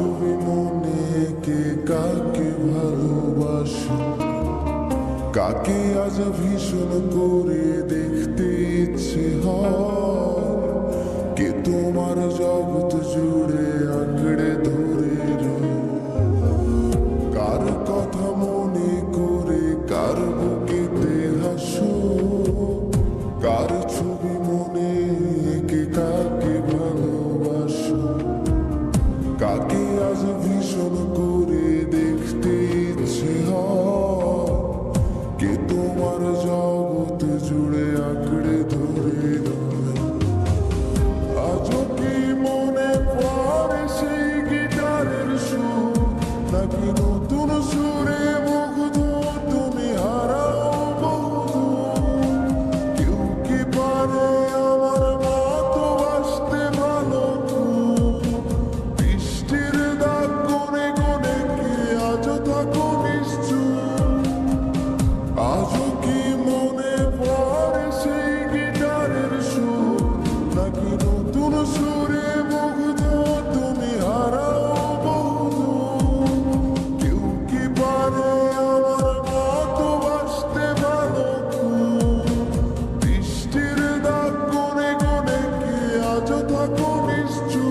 ছবি মনে কে কাকে ভালোবাসো, কাকে আজ ভীষণ করে দেখতে ইচ্ছে হয়, কে তোমার জগৎ জুড়ে আঁকড়ে ধরে রয়। কার কথা মনে করে কার বুকেতে হাসো, কার ছবি মনে কে কাকে ভালোবাসো, কাকে আজ ভীষণ করে দেখতে ইচ্ছে হয়, কে তোমার জগৎ জুড়ে আঁকড়ে ধরে রয়। আজও কি মনে পড়ে সেই গিটারের সুর, নাকি নতুন সুরে মুগ্ধ তুমি হারাও বহুদূর? কেউ কি পারে আমার মতো বাসতে ভালো খুব? বৃষ্টির দাগ কোণে কোণে কি আজও থাকো নিশ্চুপ? আজও কি মনে পড়ে সেই গিটারের সুর, নাকি নতুন সুরে মুগ্ধ তুমি হারাও বহুদূর? কেউ কি পারে আমার মতো বাসতে ভালো খুব? বৃষ্টির দাগ কোণে কোণে কি আজও থাকো নিশ্চুপ?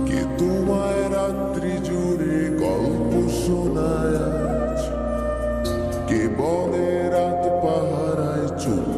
কে তোমায় রাত্রি জুড়ে গল্প শোনায় আজ, কে বলে রাত পাহারায় চুপ